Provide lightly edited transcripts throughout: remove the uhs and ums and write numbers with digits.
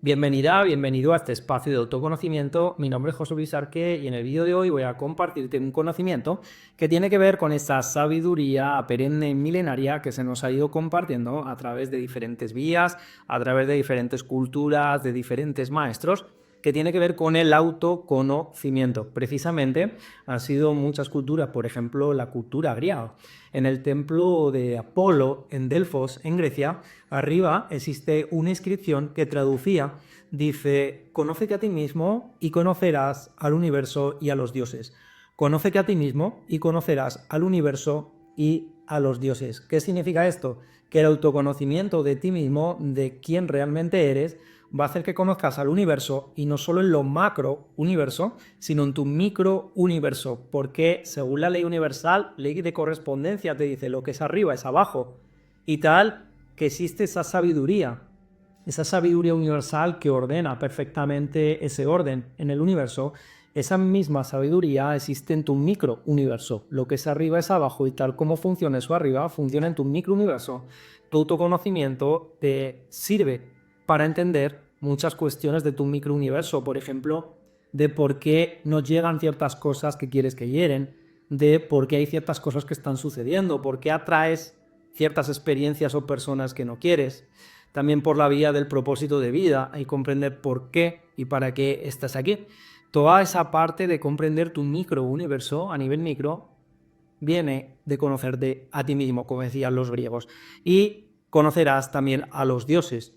Bienvenida, bienvenido a este espacio de autoconocimiento. Mi nombre es José Luis Arque y en el vídeo de hoy voy a compartirte un conocimiento que tiene que ver con esa sabiduría perenne milenaria que se nos ha ido compartiendo a través de diferentes vías, a través de diferentes culturas, de diferentes maestros, que tiene que ver con el autoconocimiento. Precisamente han sido muchas culturas, por ejemplo, la cultura griega. En el templo de Apolo, en Delfos, en Grecia, arriba existe una inscripción que traducía, dice: conócete a ti mismo y conocerás al universo y a los dioses. Conócete a ti mismo y conocerás al universo y a los dioses. ¿Qué significa esto? Que el autoconocimiento de ti mismo, de quién realmente eres, va a hacer que conozcas al universo, y no solo en lo macro universo, sino en tu micro universo, porque según la ley universal, ley de correspondencia, te dice lo que es arriba es abajo, y tal que existe esa sabiduría universal que ordena perfectamente ese orden en el universo. Esa misma sabiduría existe en tu micro universo. Lo que es arriba es abajo, y tal como funciona eso arriba, funciona en tu micro universo. Tu autoconocimiento te sirve para entender muchas cuestiones de tu microuniverso, por ejemplo, de por qué no llegan ciertas cosas que quieres que lleguen, de por qué hay ciertas cosas que están sucediendo, por qué atraes ciertas experiencias o personas que no quieres. También por la vía del propósito de vida y comprender por qué y para qué estás aquí. Toda esa parte de comprender tu microuniverso a nivel micro viene de conocerte a ti mismo, como decían los griegos, y conocerás también a los dioses.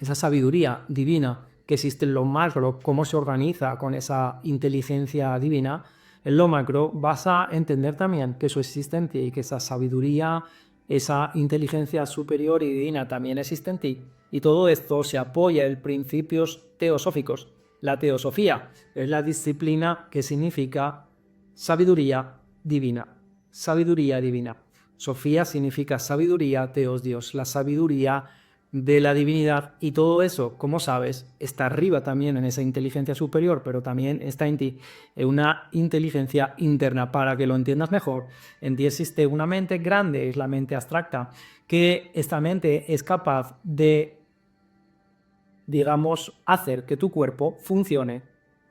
Esa sabiduría divina que existe en lo macro, cómo se organiza con esa inteligencia divina, en lo macro vas a entender también que eso existe en ti y que esa sabiduría, esa inteligencia superior y divina también existe en ti. Y todo esto se apoya en principios teosóficos. La teosofía es la disciplina que significa sabiduría divina. Sabiduría divina. Sofía significa sabiduría, teos, Dios, la sabiduría de la divinidad, y todo eso, como sabes, está arriba también en esa inteligencia superior, pero también está en ti, en una inteligencia interna. Para que lo entiendas mejor, en ti existe una mente grande, es la mente abstracta, que esta mente es capaz de, digamos, hacer que tu cuerpo funcione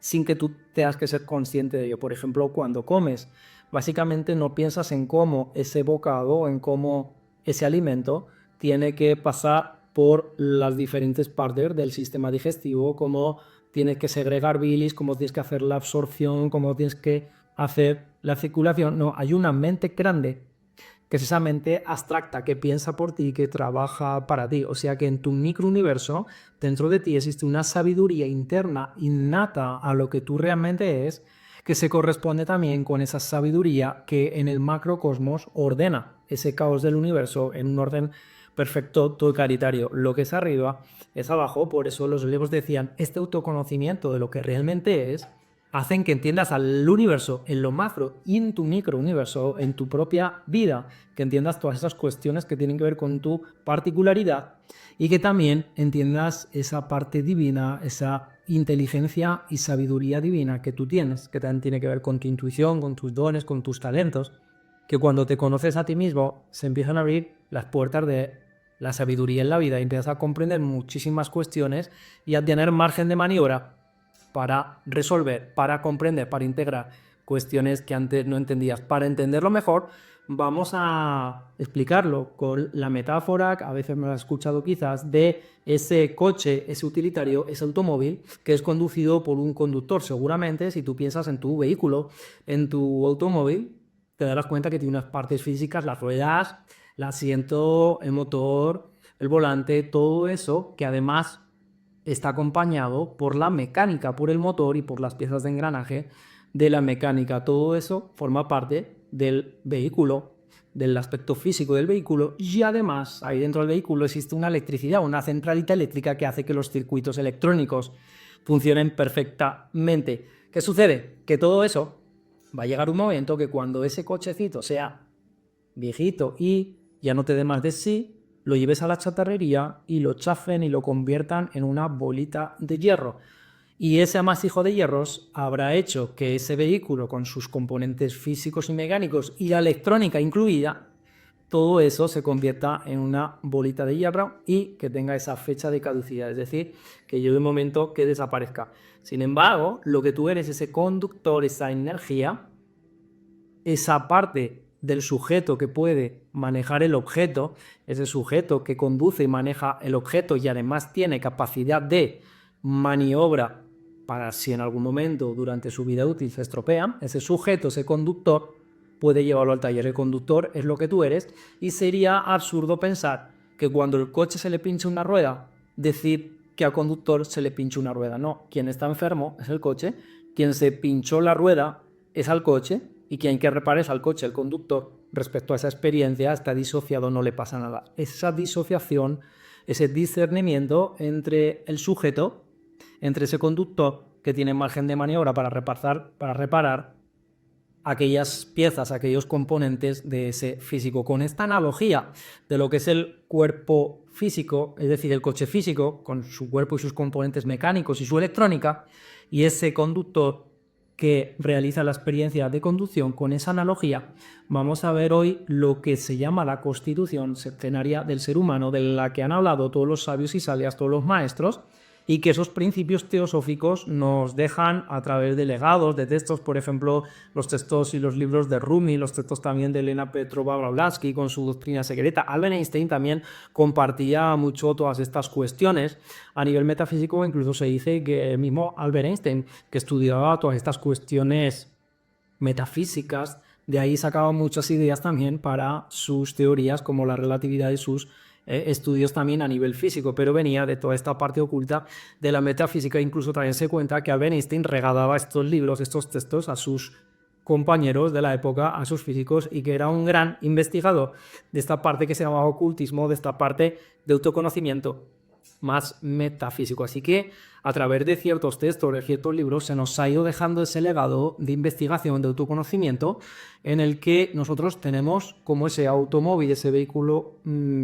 sin que tú tengas que ser consciente de ello. Por ejemplo, cuando comes, básicamente no piensas en cómo ese bocado, en cómo ese alimento tiene que pasar por las diferentes partes del sistema digestivo, cómo tienes que segregar bilis, cómo tienes que hacer la absorción, cómo tienes que hacer la circulación. No, hay una mente grande que es esa mente abstracta que piensa por ti, que trabaja para ti. O sea que en tu microuniverso, dentro de ti existe una sabiduría interna innata a lo que tú realmente eres, que se corresponde también con esa sabiduría que en el macrocosmos ordena ese caos del universo en un orden perfecto, totalitario. Lo que es arriba es abajo. Por eso los griegos decían: este autoconocimiento de lo que realmente es hacen que entiendas al universo en lo macro y en tu microuniverso, en tu propia vida, que entiendas todas esas cuestiones que tienen que ver con tu particularidad, y que también entiendas esa parte divina, esa inteligencia y sabiduría divina que tú tienes, que también tiene que ver con tu intuición, con tus dones, con tus talentos, que cuando te conoces a ti mismo se empiezan a abrir las puertas de la sabiduría en la vida y empiezas a comprender muchísimas cuestiones y a tener margen de maniobra para resolver, para comprender, para integrar cuestiones que antes no entendías. Para entenderlo mejor, vamos a explicarlo con la metáfora, que a veces me lo has escuchado quizás, de ese coche, ese utilitario, ese automóvil que es conducido por un conductor. Seguramente, si tú piensas en tu vehículo, en tu automóvil, te darás cuenta que tiene unas partes físicas, las ruedas, el asiento, el motor, el volante, todo eso que además está acompañado por la mecánica, por el motor y por las piezas de engranaje de la mecánica. Todo eso forma parte del vehículo, del aspecto físico del vehículo, y además ahí dentro del vehículo existe una electricidad, una centralita eléctrica que hace que los circuitos electrónicos funcionen perfectamente. ¿Qué sucede? Que todo eso va a llegar un momento que cuando ese cochecito sea viejito y ya no te dé más de sí, lo lleves a la chatarrería y lo chafen y lo conviertan en una bolita de hierro. Y ese amasijo de hierros habrá hecho que ese vehículo, con sus componentes físicos y mecánicos y la electrónica incluida, todo eso se convierta en una bolita de hierro y que tenga esa fecha de caducidad, es decir, que llegue un momento que desaparezca. Sin embargo, lo que tú eres, ese conductor, esa energía, esa parte del sujeto que puede manejar el objeto, ese sujeto que conduce y maneja el objeto y además tiene capacidad de maniobra para si en algún momento durante su vida útil se estropean, ese sujeto, ese conductor, puede llevarlo al taller. El conductor es lo que tú eres y sería absurdo pensar que cuando el coche se le pinche una rueda, decir que al conductor se le pinche una rueda. No, quien está enfermo es el coche, quien se pinchó la rueda es al coche y quien hay que reparar es al coche. El conductor, respecto a esa experiencia, está disociado, no le pasa nada. Esa disociación, ese discernimiento entre el sujeto, entre ese conductor que tiene margen de maniobra para reparar aquellas piezas, aquellos componentes de ese físico. Con esta analogía de lo que es el cuerpo físico, es decir, el coche físico, con su cuerpo y sus componentes mecánicos y su electrónica, y ese conductor que realiza la experiencia de conducción, con esa analogía vamos a ver hoy lo que se llama la constitución septenaria del ser humano, de la que han hablado todos los sabios y sabias, todos los maestros, y que esos principios teosóficos nos dejan a través de legados, de textos, por ejemplo, los textos y los libros de Rumi, los textos también de Elena Petrova-Blavatsky con su doctrina secreta. Albert Einstein también compartía mucho todas estas cuestiones. A nivel metafísico incluso se dice que el mismo Albert Einstein, que estudiaba todas estas cuestiones metafísicas, de ahí sacaba muchas ideas también para sus teorías como la relatividad y sus estudios también a nivel físico, pero venía de toda esta parte oculta de la metafísica. Incluso también se cuenta que Albert Einstein regalaba estos libros, estos textos a sus compañeros de la época, a sus físicos, y que era un gran investigador de esta parte que se llamaba ocultismo, de esta parte de autoconocimiento más metafísico. Así que a través de ciertos textos, de ciertos libros, se nos ha ido dejando ese legado de investigación, de autoconocimiento, en el que nosotros tenemos como ese automóvil, ese vehículo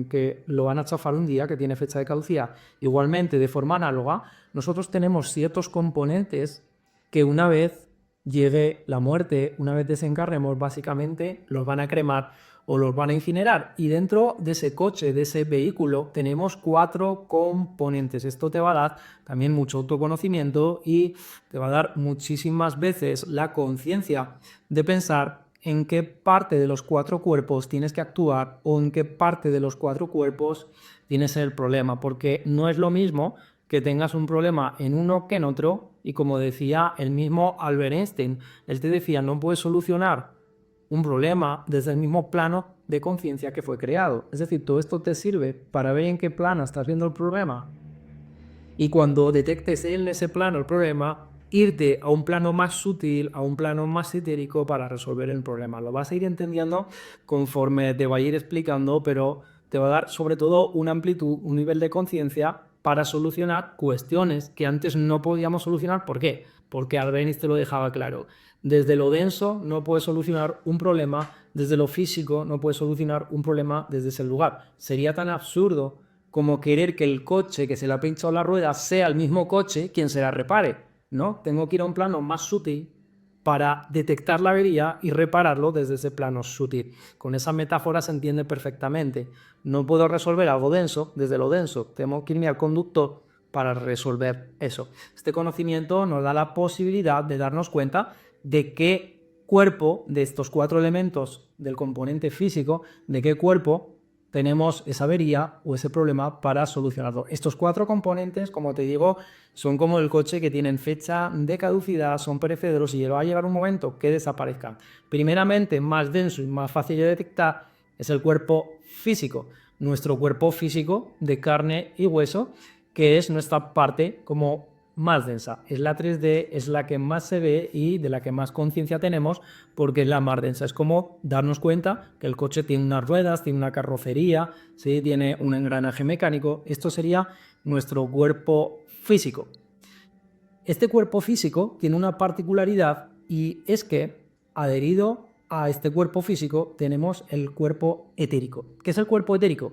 que lo van a chafar un día, que tiene fecha de caducidad. Igualmente, de forma análoga, nosotros tenemos ciertos componentes que una vez llegue la muerte, una vez desencarnemos, básicamente los van a cremar o los van a incinerar. Y dentro de ese coche, de ese vehículo, tenemos 4 componentes. Esto te va a dar también mucho autoconocimiento y te va a dar muchísimas veces la conciencia de pensar en qué parte de los 4 cuerpos tienes que actuar o en qué parte de los 4 cuerpos tienes el problema. Porque no es lo mismo que tengas un problema en uno que en otro. Y como decía el mismo Albert Einstein, él te decía, no puedes solucionar un problema desde el mismo plano de conciencia que fue creado. Es decir, todo esto te sirve para ver en qué plano estás viendo el problema y cuando detectes en ese plano el problema, irte a un plano más sutil, a un plano más etérico para resolver el problema. Lo vas a ir entendiendo conforme te va a ir explicando, pero te va a dar sobre todo una amplitud, un nivel de conciencia para solucionar cuestiones que antes no podíamos solucionar. ¿Por qué? Porque Albert Einstein te lo dejaba claro. Desde lo denso no puedes solucionar un problema, desde lo físico no puedes solucionar un problema desde ese lugar. Sería tan absurdo como querer que el coche que se le ha pinchado la rueda sea el mismo coche quien se la repare, ¿no? Tengo que ir a un plano más sutil para detectar la avería y repararlo desde ese plano sutil. Con esa metáfora se entiende perfectamente. No puedo resolver algo denso desde lo denso, tengo que irme al conductor para resolver eso. Este conocimiento nos da la posibilidad de darnos cuenta de qué cuerpo de estos 4 elementos del componente físico, de qué cuerpo tenemos esa avería o ese problema para solucionarlo. Estos 4 componentes, como te digo, son como el coche que tienen fecha de caducidad, son perecederos y va a llegar un momento que desaparezcan. Primeramente, más denso y más fácil de detectar es el cuerpo físico, nuestro cuerpo físico de carne y hueso, que es nuestra parte como más densa. Es la 3D, es la que más se ve y de la que más conciencia tenemos porque es la más densa. Es como darnos cuenta que el coche tiene unas ruedas, tiene una carrocería, ¿sí? Tiene un engranaje mecánico. Esto sería nuestro cuerpo físico. Este cuerpo físico tiene una particularidad y es que adherido a este cuerpo físico tenemos el cuerpo etérico. ¿Qué es el cuerpo etérico?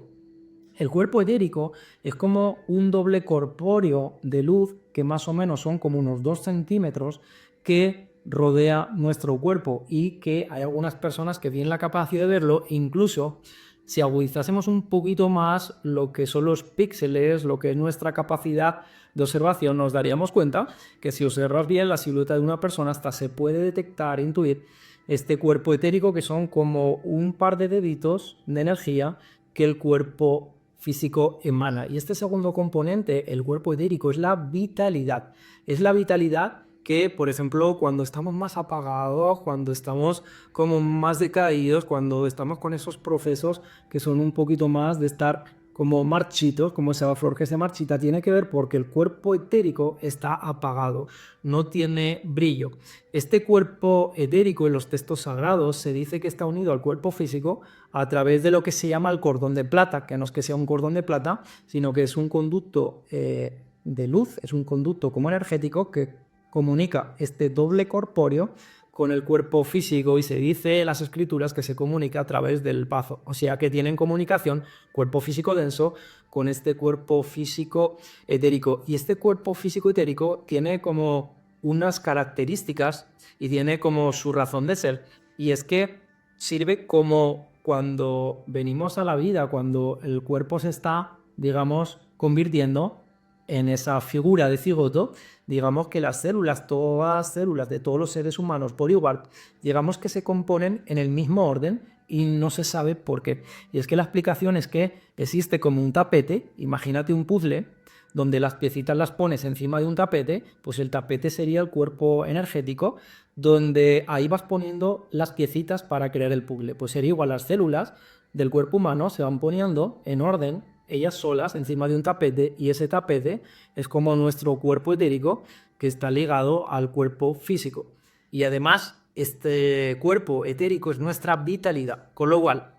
El cuerpo etérico es como un doble corpóreo de luz que más o menos son como unos 2 centímetros que rodea nuestro cuerpo y que hay algunas personas que tienen la capacidad de verlo, incluso Si agudizásemos un poquito más lo que son los píxeles, lo que es nuestra capacidad de observación, nos daríamos cuenta que si observas bien la silueta de una persona, hasta se puede detectar, intuir este cuerpo etérico, que son como un par de deditos de energía que el cuerpo físico emana. Y este segundo componente, el cuerpo etérico, es la vitalidad. Es la vitalidad que, por ejemplo, cuando estamos más apagados, cuando estamos como más decaídos, cuando estamos con esos procesos que son un poquito más de estar como marchitos, como esa flor que se marchita, tiene que ver porque el cuerpo etérico está apagado, no tiene brillo. Este cuerpo etérico en los textos sagrados se dice que está unido al cuerpo físico a través de lo que se llama el cordón de plata, que no es que sea un cordón de plata, sino que es un conducto de luz, es un conducto como energético que comunica este doble corpóreo con el cuerpo físico, y se dice en las escrituras que se comunica a través del bazo, o sea que tienen comunicación cuerpo físico denso con este cuerpo físico etérico. Y este cuerpo físico etérico tiene como unas características y tiene como su razón de ser, y es que sirve como cuando venimos a la vida, cuando el cuerpo se está, digamos, convirtiendo en esa figura de cigoto. Digamos que las células, todas las células de todos los seres humanos por igual, digamos que se componen en el mismo orden y no se sabe por qué. Y es que la explicación es que existe como un tapete, imagínate un puzzle, donde las piecitas las pones encima de un tapete, pues el tapete sería el cuerpo energético, donde ahí vas poniendo las piecitas para crear el puzzle. Pues sería igual, las células del cuerpo humano se van poniendo en orden ellas solas encima de un tapete, y ese tapete es como nuestro cuerpo etérico que está ligado al cuerpo físico. Y además este cuerpo etérico es nuestra vitalidad, con lo cual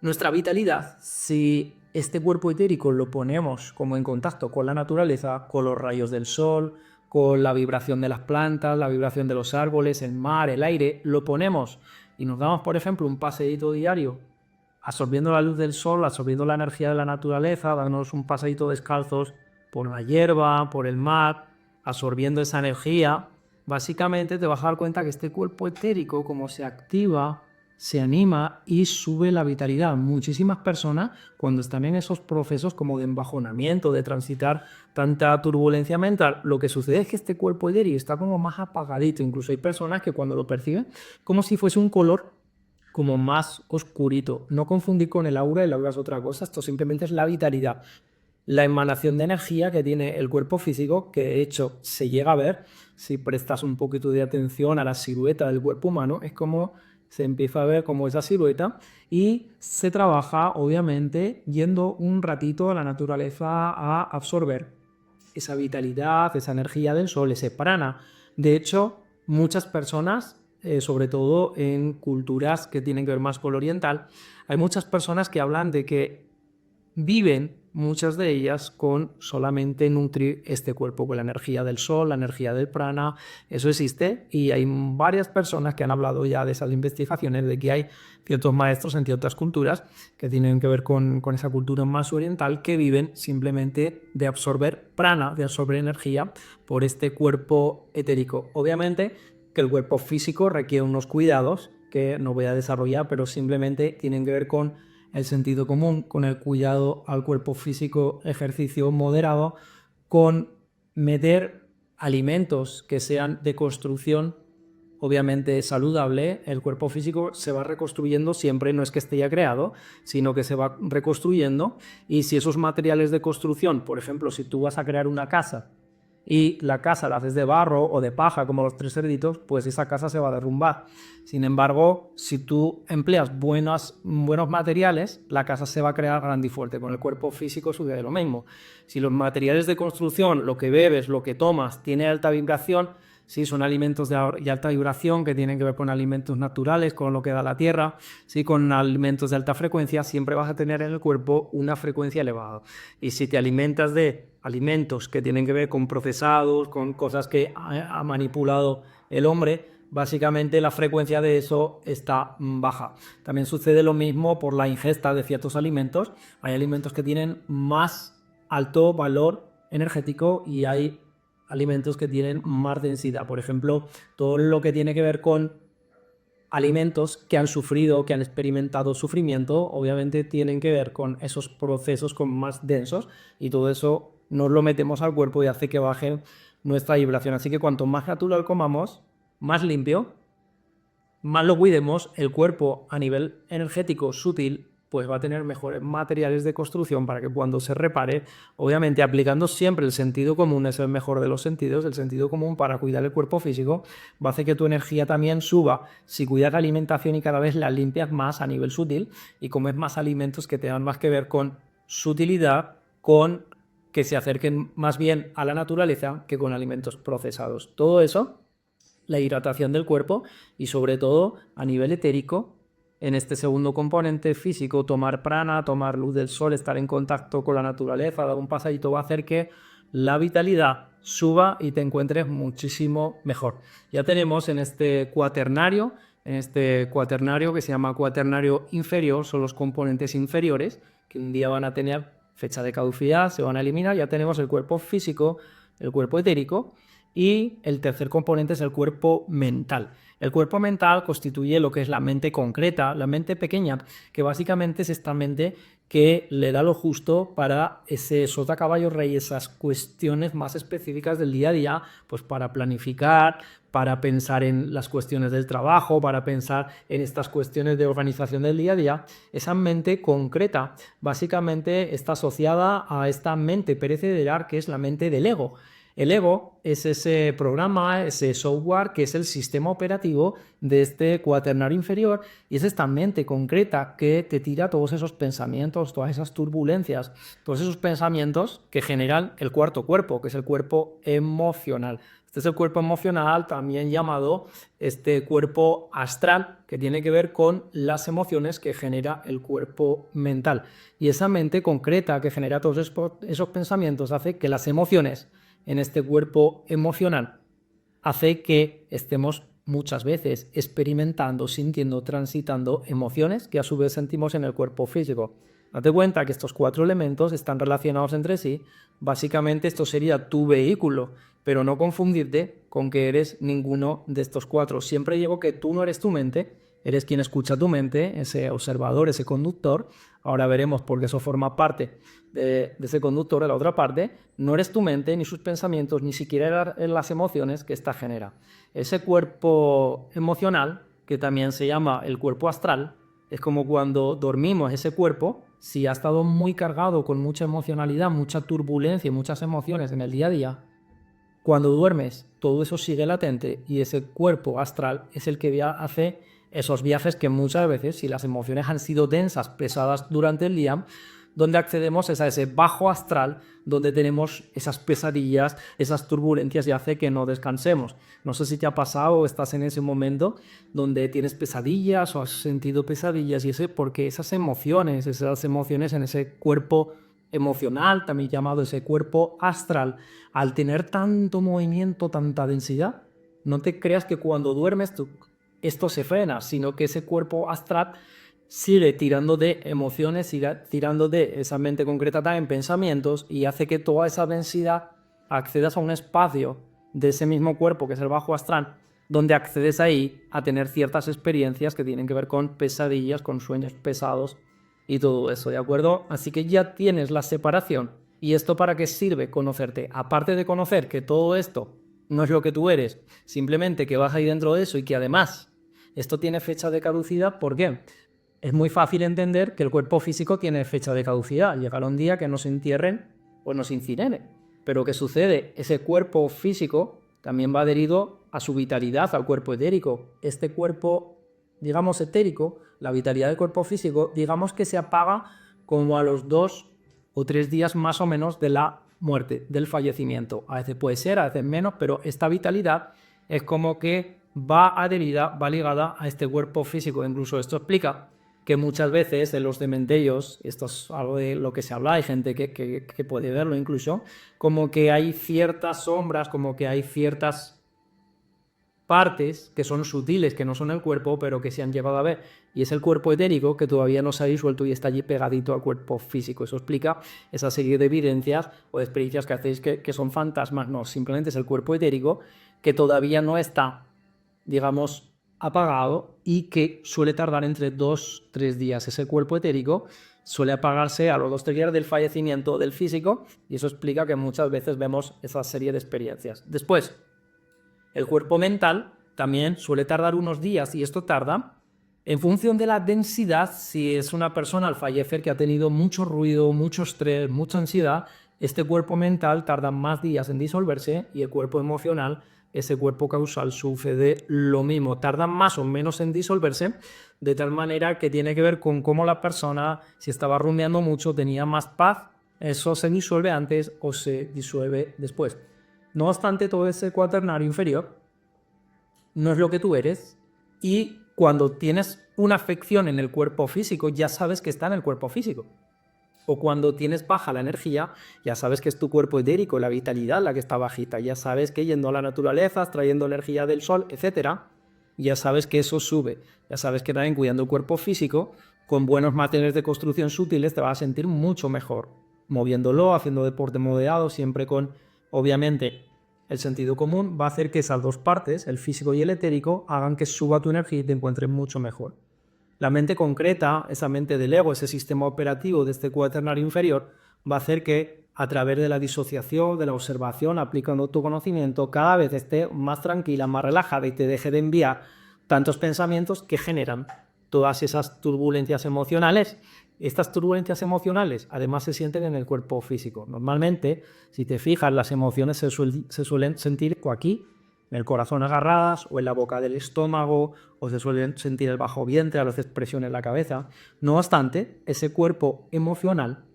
nuestra vitalidad, si este cuerpo etérico lo ponemos como en contacto con la naturaleza, con los rayos del sol, con la vibración de las plantas, la vibración de los árboles, el mar, el aire, lo ponemos y nos damos, por ejemplo, un paseíto diario absorbiendo la luz del sol, absorbiendo la energía de la naturaleza, dándonos un paseíto descalzos por la hierba, por el mar, absorbiendo esa energía, básicamente te vas a dar cuenta que este cuerpo etérico, como se activa, se anima y sube la vitalidad. Muchísimas personas, cuando están en esos procesos como de embajonamiento, de transitar tanta turbulencia mental, lo que sucede es que este cuerpo etérico está como más apagadito. Incluso hay personas que cuando lo perciben, como si fuese un color como más oscurito. No confundir con el aura es otra cosa, esto simplemente es la vitalidad, la emanación de energía que tiene el cuerpo físico, que de hecho se llega a ver, si prestas un poquito de atención a la silueta del cuerpo humano, es como se empieza a ver como esa silueta, y se trabaja obviamente yendo un ratito a la naturaleza a absorber esa vitalidad, esa energía del sol, ese prana. De hecho, muchas personas, sobre todo en culturas que tienen que ver más con lo oriental, hay muchas personas que hablan de que viven, muchas de ellas, con solamente nutrir este cuerpo con la energía del sol, la energía del prana. Eso existe, y hay varias personas que han hablado ya de esas investigaciones, de que hay ciertos maestros en ciertas culturas que tienen que ver con esa cultura más oriental, que viven simplemente de absorber prana, de absorber energía por este cuerpo etérico. Obviamente que el cuerpo físico requiere unos cuidados que no voy a desarrollar, pero simplemente tienen que ver con el sentido común, con el cuidado al cuerpo físico, ejercicio moderado, con meter alimentos que sean de construcción, obviamente saludable. El cuerpo físico se va reconstruyendo siempre, no es que esté ya creado, sino que se va reconstruyendo, y si esos materiales de construcción, por ejemplo, si tú vas a crear una casa y la casa la haces de barro o de paja, como los tres cerditos, pues esa casa se va a derrumbar. Sin embargo, si tú empleas buenos materiales, la casa se va a crear grande y fuerte. Con el cuerpo físico sucede lo mismo. Si los materiales de construcción, lo que bebes, lo que tomas, tiene alta vibración, sí, son alimentos de alta vibración que tienen que ver con alimentos naturales, con lo que da la tierra, sí, con alimentos de alta frecuencia, siempre vas a tener en el cuerpo una frecuencia elevada. Y si te alimentas de alimentos que tienen que ver con procesados, con cosas que ha manipulado el hombre, básicamente la frecuencia de eso está baja. También sucede lo mismo por la ingesta de ciertos alimentos. Hay alimentos que tienen más alto valor energético y hay alimentos que tienen más densidad. Por ejemplo, todo lo que tiene que ver con alimentos que han sufrido, que han experimentado sufrimiento, obviamente tienen que ver con esos procesos como más densos y todo eso nos lo metemos al cuerpo y hace que baje nuestra vibración. Así que cuanto más natural comamos, más limpio, más lo cuidemos, el cuerpo a nivel energético sutil pues va a tener mejores materiales de construcción para que cuando se repare, obviamente aplicando siempre el sentido común, es el mejor de los sentidos, el sentido común para cuidar el cuerpo físico, va a hacer que tu energía también suba. Si cuidas la alimentación y cada vez la limpias más a nivel sutil y comes más alimentos que tengan más que ver con sutilidad, con que se acerquen más bien a la naturaleza que con alimentos procesados. Todo eso, la hidratación del cuerpo y sobre todo a nivel etérico, en este segundo componente físico, tomar prana, tomar luz del sol, estar en contacto con la naturaleza, dar un pasadito va a hacer que la vitalidad suba y te encuentres muchísimo mejor. Ya tenemos en este cuaternario que se llama cuaternario inferior, son los componentes inferiores que un día van a tener fecha de caducidad, se van a eliminar. Ya tenemos el cuerpo físico, el cuerpo etérico y el tercer componente es el cuerpo mental. El cuerpo mental constituye lo que es la mente concreta, la mente pequeña, que básicamente es esta mente que le da lo justo para ese sota caballo rey, esas cuestiones más específicas del día a día, pues para planificar, para pensar en las cuestiones del trabajo, para pensar en estas cuestiones de organización del día a día. Esa mente concreta básicamente está asociada a esta mente perecedera que es la mente del ego. El ego es ese programa, ese software que es el sistema operativo de este cuaternario inferior y es esta mente concreta que te tira todos esos pensamientos, todas esas turbulencias, todos esos pensamientos que generan el cuarto cuerpo, que es el cuerpo emocional. Este es el cuerpo emocional, también llamado este cuerpo astral, que tiene que ver con las emociones que genera el cuerpo mental. Y esa mente concreta que genera todos esos pensamientos hace que las emociones en este cuerpo emocional hace que estemos muchas veces experimentando, sintiendo, transitando emociones que a su vez sentimos en el cuerpo físico. Date cuenta que estos 4 elementos están relacionados entre sí. Básicamente esto sería tu vehículo, pero no confundirte con que eres ninguno de estos 4. Siempre digo que tú no eres tu mente, eres quien escucha tu mente, ese observador, ese conductor. Ahora veremos por qué eso forma parte de ese conductor de la otra parte. No eres tu mente, ni sus pensamientos, ni siquiera las emociones que ésta genera. Ese cuerpo emocional, que también se llama el cuerpo astral, es como cuando dormimos. Ese cuerpo, si ha estado muy cargado con mucha emocionalidad, mucha turbulencia y muchas emociones en el día a día, cuando duermes todo eso sigue latente y ese cuerpo astral es el que hace esos viajes que muchas veces, si las emociones han sido densas, pesadas durante el día, donde accedemos es a ese bajo astral, donde tenemos esas pesadillas, esas turbulencias y hace que no descansemos. No sé si te ha pasado o estás en ese momento donde tienes pesadillas o has sentido pesadillas y eso porque esas emociones en ese cuerpo emocional, también llamado ese cuerpo astral, al tener tanto movimiento, tanta densidad, no te creas que cuando duermes esto se frena, sino que ese cuerpo astral sigue tirando de emociones, sigue tirando de esa mente concreta en pensamientos y hace que toda esa densidad accedas a un espacio de ese mismo cuerpo que es el bajo astral, donde accedes ahí a tener ciertas experiencias que tienen que ver con pesadillas, con sueños pesados y todo eso, ¿de acuerdo? Así que ya tienes la separación. ¿Y esto para qué sirve? Conocerte. Aparte de conocer que todo esto no es lo que tú eres, simplemente que vas ahí dentro de eso y que además esto tiene fecha de caducidad, ¿por qué? Es muy fácil entender que el cuerpo físico tiene fecha de caducidad. Llegará un día que nos entierren o nos incineren. Pero ¿qué sucede? Ese cuerpo físico también va adherido a su vitalidad, al cuerpo etérico. Este cuerpo, digamos, etérico, la vitalidad del cuerpo físico, digamos que se apaga como a los 2 o 3 días más o menos de la muerte, del fallecimiento. A veces puede ser, a veces menos, pero esta vitalidad es como que va adherida, va ligada a este cuerpo físico. Incluso esto explica que muchas veces en los cementerios, esto es algo de lo que se habla, hay gente que puede verlo incluso, como que hay ciertas sombras, como que hay ciertas partes que son sutiles, que no son el cuerpo, pero que se han llevado a ver. Y es el cuerpo etérico que todavía no se ha disuelto y está allí pegadito al cuerpo físico. Eso explica esa serie de evidencias o de experiencias que hacéis que son fantasmas. No, simplemente es el cuerpo etérico que todavía no está, digamos, apagado y que suele tardar entre 2-3 días. Ese cuerpo etérico suele apagarse a los 2-3 días del fallecimiento del físico y eso explica que muchas veces vemos esa serie de experiencias. Después, el cuerpo mental también suele tardar unos días y esto tarda en función de la densidad. Si es una persona al fallecer que ha tenido mucho ruido, mucho estrés, mucha ansiedad, este cuerpo mental tarda más días en disolverse y el cuerpo emocional, ese cuerpo causal, sucede lo mismo, tarda más o menos en disolverse, de tal manera que tiene que ver con cómo la persona, si estaba rumiando mucho, tenía más paz, eso se disuelve antes o se disuelve después. No obstante, todo ese cuaternario inferior no es lo que tú eres y cuando tienes una afección en el cuerpo físico, ya sabes que está en el cuerpo físico. O cuando tienes baja la energía, ya sabes que es tu cuerpo etérico, la vitalidad la que está bajita. Ya sabes que yendo a la naturaleza, trayendo energía del sol, etc., ya sabes que eso sube. Ya sabes que también cuidando el cuerpo físico, con buenos materiales de construcción sutiles, te vas a sentir mucho mejor. Moviéndolo, haciendo deporte moderado, siempre con, obviamente, el sentido común, va a hacer que esas dos partes, el físico y el etérico, hagan que suba tu energía y te encuentres mucho mejor. La mente concreta, esa mente del ego, ese sistema operativo de este cuaternario inferior, va a hacer que a través de la disociación, de la observación, aplicando tu conocimiento, cada vez esté más tranquila, más relajada y te deje de enviar tantos pensamientos que generan todas esas turbulencias emocionales. Estas turbulencias emocionales además se sienten en el cuerpo físico. Normalmente, si te fijas, las emociones se suelen sentir aquí, en el corazón agarradas o en la boca del estómago, o se suelen sentir el bajo vientre, a veces presión en la cabeza. No obstante, ese cuerpo emocional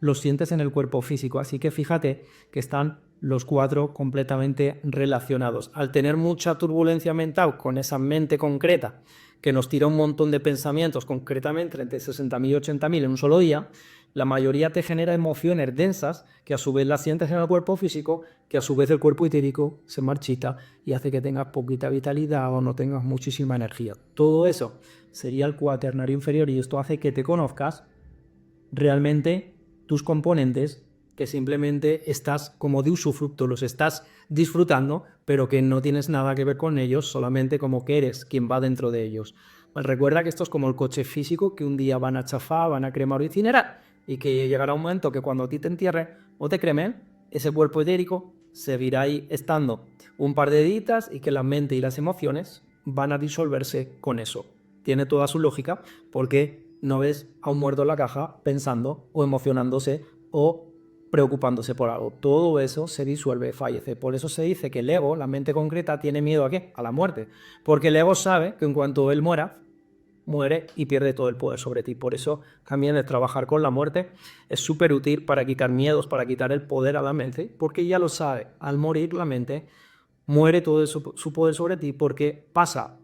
lo sientes en el cuerpo físico, así que fíjate que están los cuatro completamente relacionados. Al tener mucha turbulencia mental con esa mente concreta que nos tira un montón de pensamientos, concretamente entre 60.000 y 80.000 en un solo día, la mayoría te genera emociones densas que a su vez las sientes en el cuerpo físico, que a su vez el cuerpo etérico se marchita y hace que tengas poquita vitalidad o no tengas muchísima energía. Todo eso sería el cuaternario inferior y esto hace que te conozcas realmente tus componentes, que simplemente estás como de usufructo, los estás disfrutando, pero que no tienes nada que ver con ellos, solamente como que eres quien va dentro de ellos. Pues recuerda que esto es como el coche físico que un día van a chafar, van a cremar o incinerar, y que llegará un momento que cuando a ti te entierren o te cremen, ese cuerpo etérico seguirá ahí estando un par de días y que la mente y las emociones van a disolverse con eso. Tiene toda su lógica porque no ves a un muerto en la caja pensando o emocionándose o preocupándose por algo. Todo eso se disuelve, fallece. Por eso se dice que el ego, la mente concreta, tiene miedo ¿a qué? A la muerte. Porque el ego sabe que en cuanto él muera, muere y pierde todo el poder sobre ti. Por eso también el trabajar con la muerte es súper útil para quitar miedos, para quitar el poder a la mente, porque ya lo sabe. Al morir la mente, muere todo su poder sobre ti porque pasa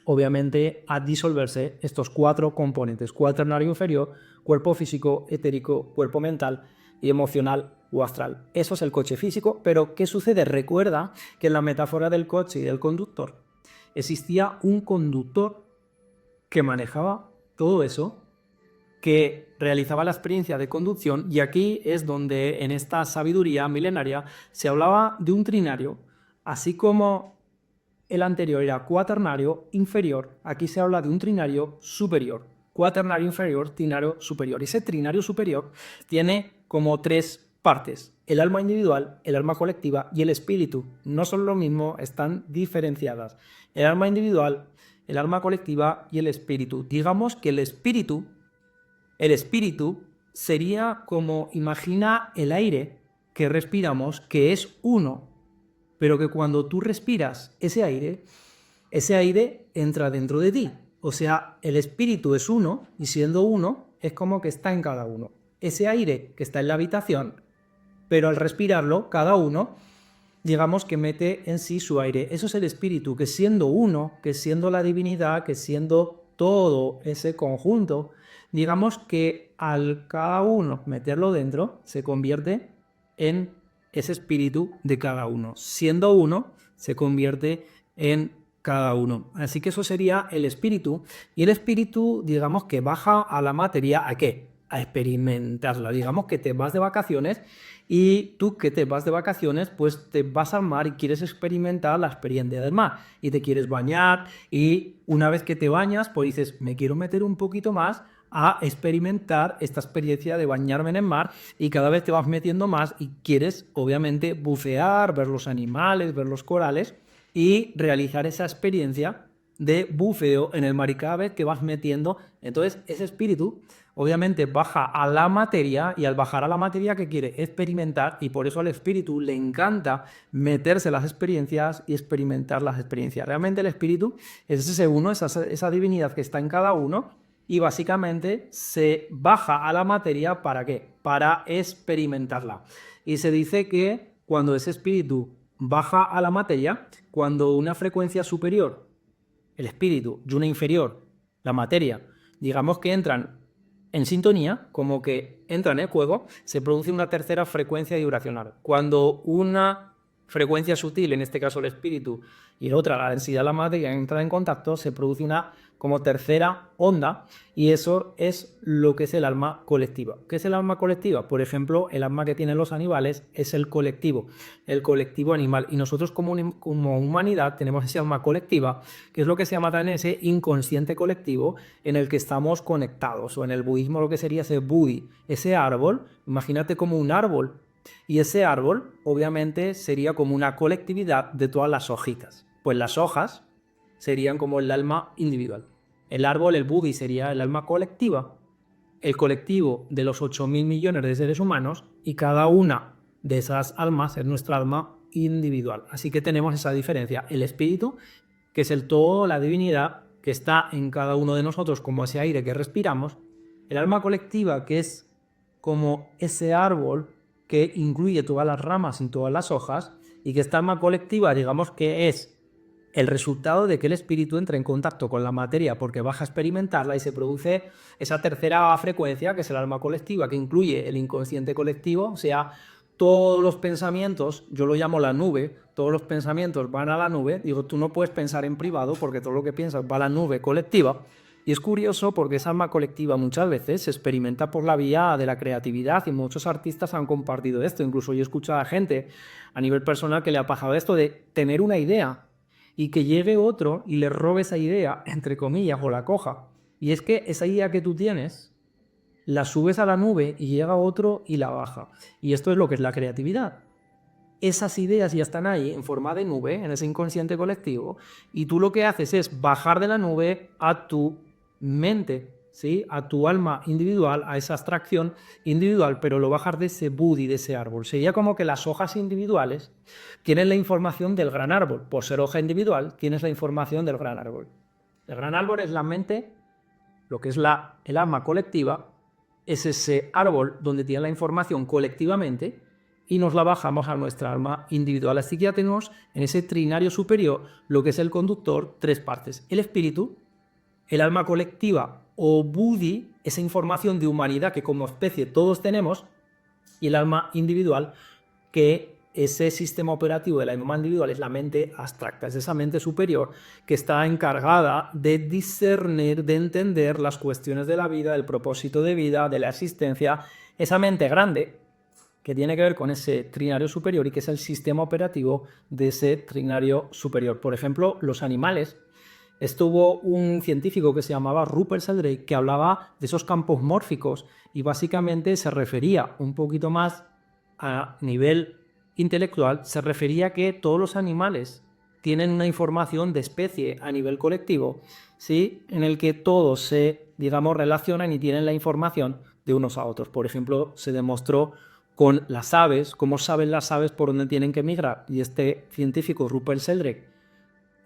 obviamente a disolverse estos cuatro componentes: cuaternario inferior, cuerpo físico, etérico, cuerpo mental y emocional o astral. Eso es el coche físico, pero ¿qué sucede? Recuerda que en la metáfora del coche y del conductor existía un conductor que manejaba todo eso, que realizaba la experiencia de conducción, y aquí es donde en esta sabiduría milenaria se hablaba de un trinario, así como el anterior era cuaternario inferior, aquí se habla de un trinario superior. Cuaternario inferior, trinario superior. Ese trinario superior tiene como tres partes: el alma individual, el alma colectiva y el espíritu. No son lo mismo, están diferenciadas. El alma individual, el alma colectiva y el espíritu. Digamos que el espíritu sería como, imagina el aire que respiramos, que es uno, pero que cuando tú respiras ese aire entra dentro de ti. O sea, el espíritu es uno, y siendo uno, es como que está en cada uno. Ese aire que está en la habitación, pero al respirarlo, cada uno, digamos que mete en sí su aire. Eso es el espíritu, que siendo uno, que siendo la divinidad, que siendo todo ese conjunto, digamos que al cada uno meterlo dentro, se convierte en ese espíritu de cada uno. Siendo uno, se convierte en cada uno. Así que eso sería el espíritu. Y el espíritu, digamos que baja a la materia, ¿a qué? a experimentarla. Digamos que te vas de vacaciones y tú que te vas de vacaciones, pues te vas al mar y quieres experimentar la experiencia del mar y te quieres bañar y una vez que te bañas, pues dices, me quiero meter un poquito más a experimentar esta experiencia de bañarme en el mar y cada vez te vas metiendo más y quieres obviamente bucear, ver los animales, ver los corales y realizar esa experiencia de buceo en el mar y cada vez que vas metiendo, entonces ese espíritu obviamente baja a la materia y al bajar a la materia que quiere experimentar y por eso al espíritu le encanta meterse en las experiencias y experimentar las experiencias. Realmente el espíritu es ese uno, esa divinidad que está en cada uno y básicamente se baja a la materia ¿para qué? Para experimentarla. Y se dice que cuando ese espíritu baja a la materia, cuando una frecuencia superior, el espíritu, y una inferior, la materia, digamos que entran en sintonía, como que entran en juego, se produce una tercera frecuencia vibracional. Cuando una frecuencia sutil, en este caso el espíritu, y otra, la densidad de la materia, entran en contacto, se produce una como tercera onda y eso es lo que es el alma colectiva. ¿Qué es el alma colectiva? Por ejemplo, el alma que tienen los animales es el colectivo animal y nosotros como humanidad tenemos ese alma colectiva, que es lo que se llama también ese inconsciente colectivo en el que estamos conectados, o en el budismo lo que sería ese Budi, ese árbol, imagínate como un árbol y ese árbol obviamente sería como una colectividad de todas las hojitas, pues las hojas serían como el alma individual. El árbol, el Budi, sería el alma colectiva, el colectivo de los 8.000 millones de seres humanos y cada una de esas almas es nuestra alma individual. Así que tenemos esa diferencia. El espíritu, que es el todo, la divinidad, que está en cada uno de nosotros como ese aire que respiramos. El alma colectiva, que es como ese árbol que incluye todas las ramas y todas las hojas y que esta alma colectiva, digamos que es el resultado de que el espíritu entra en contacto con la materia porque baja a experimentarla y se produce esa tercera frecuencia que es el alma colectiva, que incluye el inconsciente colectivo, o sea, todos los pensamientos, yo lo llamo la nube, todos los pensamientos van a la nube, digo, tú no puedes pensar en privado porque todo lo que piensas va a la nube colectiva. Y es curioso porque esa alma colectiva muchas veces se experimenta por la vía de la creatividad y muchos artistas han compartido esto, incluso yo he escuchado a gente a nivel personal que le ha pasado esto de tener una idea y que llegue otro y le robe esa idea, entre comillas, o la coja. Y es que esa idea que tú tienes, la subes a la nube y llega otro y la baja. Y esto es lo que es la creatividad. Esas ideas ya están ahí en forma de nube, en ese inconsciente colectivo, y tú lo que haces es bajar de la nube a tu mente, ¿sí? A tu alma individual, a esa abstracción individual, pero lo bajas de ese Budi, de ese árbol. Sería como que las hojas individuales tienen la información del gran árbol. Por ser hoja individual, tienes la información del gran árbol. El gran árbol es la mente, lo que es el alma colectiva, es ese árbol donde tiene la información colectivamente y nos la bajamos a nuestra alma individual. Así que ya tenemos en ese trinario superior lo que es el conductor, tres partes. El espíritu, el alma colectiva o Budi, esa información de humanidad que como especie todos tenemos, y el alma individual, que ese sistema operativo del alma individual es la mente abstracta, es esa mente superior que está encargada de discernir, de entender las cuestiones de la vida, del propósito de vida, de la existencia, esa mente grande que tiene que ver con ese trinario superior y que es el sistema operativo de ese trinario superior. Por ejemplo, los animales. Estuvo un científico que se llamaba Rupert Sheldrake que hablaba de esos campos mórficos y básicamente se refería un poquito más a nivel intelectual, se refería a que todos los animales tienen una información de especie a nivel colectivo, ¿sí? En el que todos se, digamos, relacionan y tienen la información de unos a otros. Por ejemplo, se demostró con las aves, cómo saben las aves por dónde tienen que migrar, y este científico Rupert Sheldrake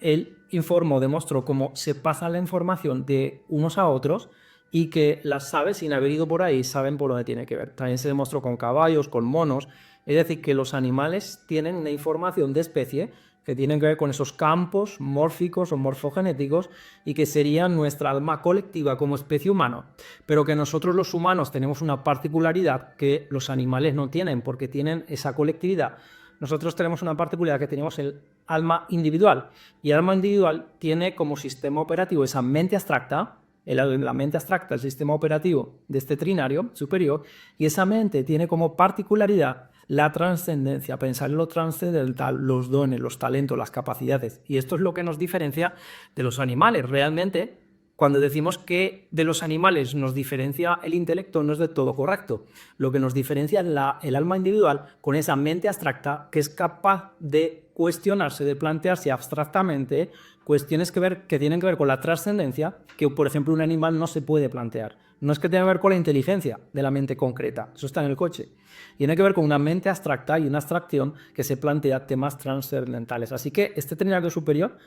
él informó, demostró cómo se pasa la información de unos a otros y que las aves, sin haber ido por ahí, saben por dónde tiene que ver. También se demostró con caballos, con monos. Es decir, que los animales tienen una información de especie que tienen que ver con esos campos mórficos o morfogenéticos y que serían nuestra alma colectiva como especie humana, pero que nosotros los humanos tenemos una particularidad que los animales no tienen porque tienen esa colectividad. Nosotros tenemos una particularidad que tenemos el alma individual y el alma individual tiene como sistema operativo esa mente abstracta la mente abstracta, el sistema operativo de este trinario superior, y esa mente tiene como particularidad la trascendencia, pensar en lo trascendental, los dones, los talentos, las capacidades. Y esto es lo que nos diferencia de los animales. Realmente, cuando decimos que de los animales nos diferencia el intelecto, no es de todo correcto. Lo que nos diferencia es el alma individual con esa mente abstracta que es capaz de cuestionarse, de plantearse abstractamente cuestiones que tienen que ver con la trascendencia, que por ejemplo un animal no se puede plantear. No es que tenga que ver con la inteligencia de la mente concreta, eso está en el coche. Tiene que ver con una mente abstracta y una abstracción que se plantea temas trascendentales. Así que este trinario superior,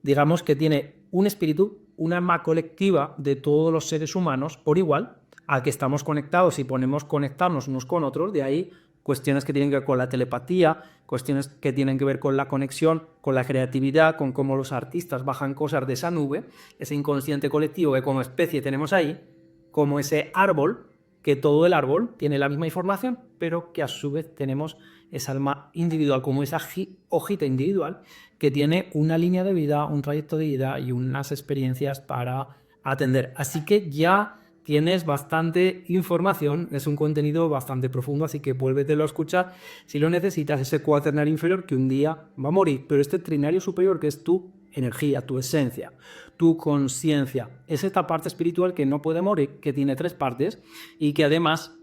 digamos que tiene un espíritu, una alma colectiva de todos los seres humanos por igual, al que estamos conectados y ponemos conectarnos unos con otros, de ahí cuestiones que tienen que ver con la telepatía, cuestiones que tienen que ver con la conexión, con la creatividad, con cómo los artistas bajan cosas de esa nube, ese inconsciente colectivo que como especie tenemos ahí, como ese árbol, que todo el árbol tiene la misma información, pero que a su vez tenemos esa alma individual, como esa hojita individual que tiene una línea de vida, un trayecto de vida y unas experiencias para atender. Así que ya tienes bastante información, es un contenido bastante profundo, así que vuélvetelo a escuchar si lo necesitas, ese cuaternario inferior que un día va a morir, pero este trinario superior que es tu energía, tu esencia, tu conciencia, es esta parte espiritual que no puede morir, que tiene 3 partes y que además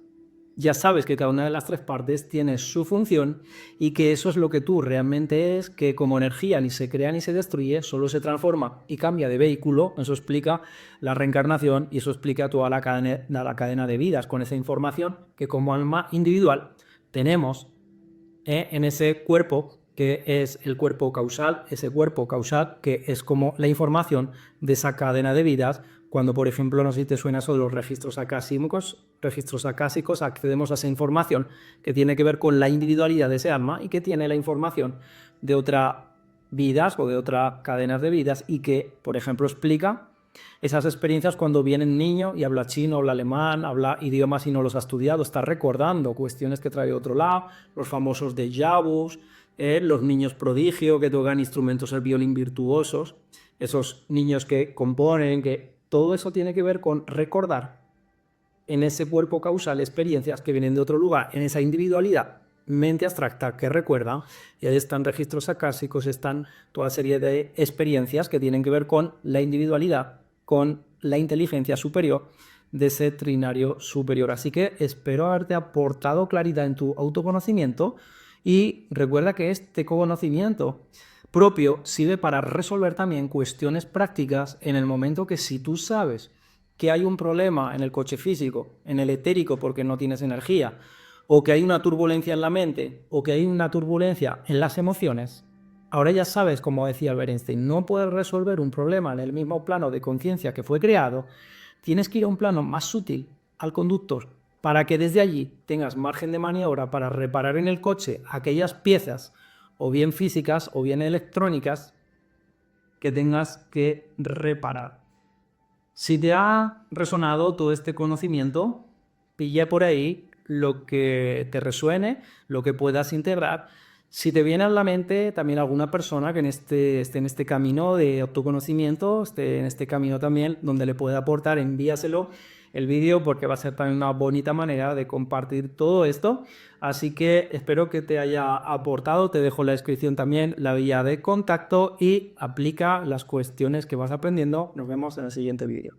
ya sabes que cada una de las 3 partes tiene su función y que eso es lo que tú realmente es, que como energía ni se crea ni se destruye, solo se transforma y cambia de vehículo. Eso explica la reencarnación y eso explica toda la cadena de vidas con esa información que como alma individual tenemos en ese cuerpo que es el cuerpo causal, ese cuerpo causal que es como la información de esa cadena de vidas. Cuando, por ejemplo, no sé si te suena eso de los registros acásicos, accedemos a esa información que tiene que ver con la individualidad de ese alma y que tiene la información de otras vidas o de otras cadenas de vidas y que, por ejemplo, explica esas experiencias cuando viene un niño y habla chino, habla alemán, habla idiomas y no los ha estudiado, está recordando cuestiones que trae de otro lado, los famosos déjà vus, los niños prodigio que tocan instrumentos el violín virtuosos, esos niños que componen, que todo eso tiene que ver con recordar en ese cuerpo causal experiencias que vienen de otro lugar, en esa individualidad, mente abstracta que recuerda, y ahí están registros acásicos, están toda serie de experiencias que tienen que ver con la individualidad, con la inteligencia superior de ese trinario superior. Así que espero haberte aportado claridad en tu autoconocimiento y recuerda que este conocimiento propio sirve para resolver también cuestiones prácticas en el momento que si tú sabes que hay un problema en el coche físico, en el etérico porque no tienes energía, o que hay una turbulencia en la mente, o que hay una turbulencia en las emociones, ahora ya sabes, como decía Albert Einstein, no puedes resolver un problema en el mismo plano de conciencia que fue creado, tienes que ir a un plano más sutil, al conductor, para que desde allí tengas margen de maniobra para reparar en el coche aquellas piezas, o bien físicas o bien electrónicas, que tengas que reparar. Si te ha resonado todo este conocimiento, pilla por ahí lo que te resuene, lo que puedas integrar. Si te viene a la mente también alguna persona que esté en este camino de autoconocimiento, esté en este camino también donde le pueda aportar, envíaselo el vídeo porque va a ser también una bonita manera de compartir todo esto. Así que espero que te haya aportado. Te dejo en la descripción también la vía de contacto y aplica las cuestiones que vas aprendiendo. Nos vemos en el siguiente vídeo.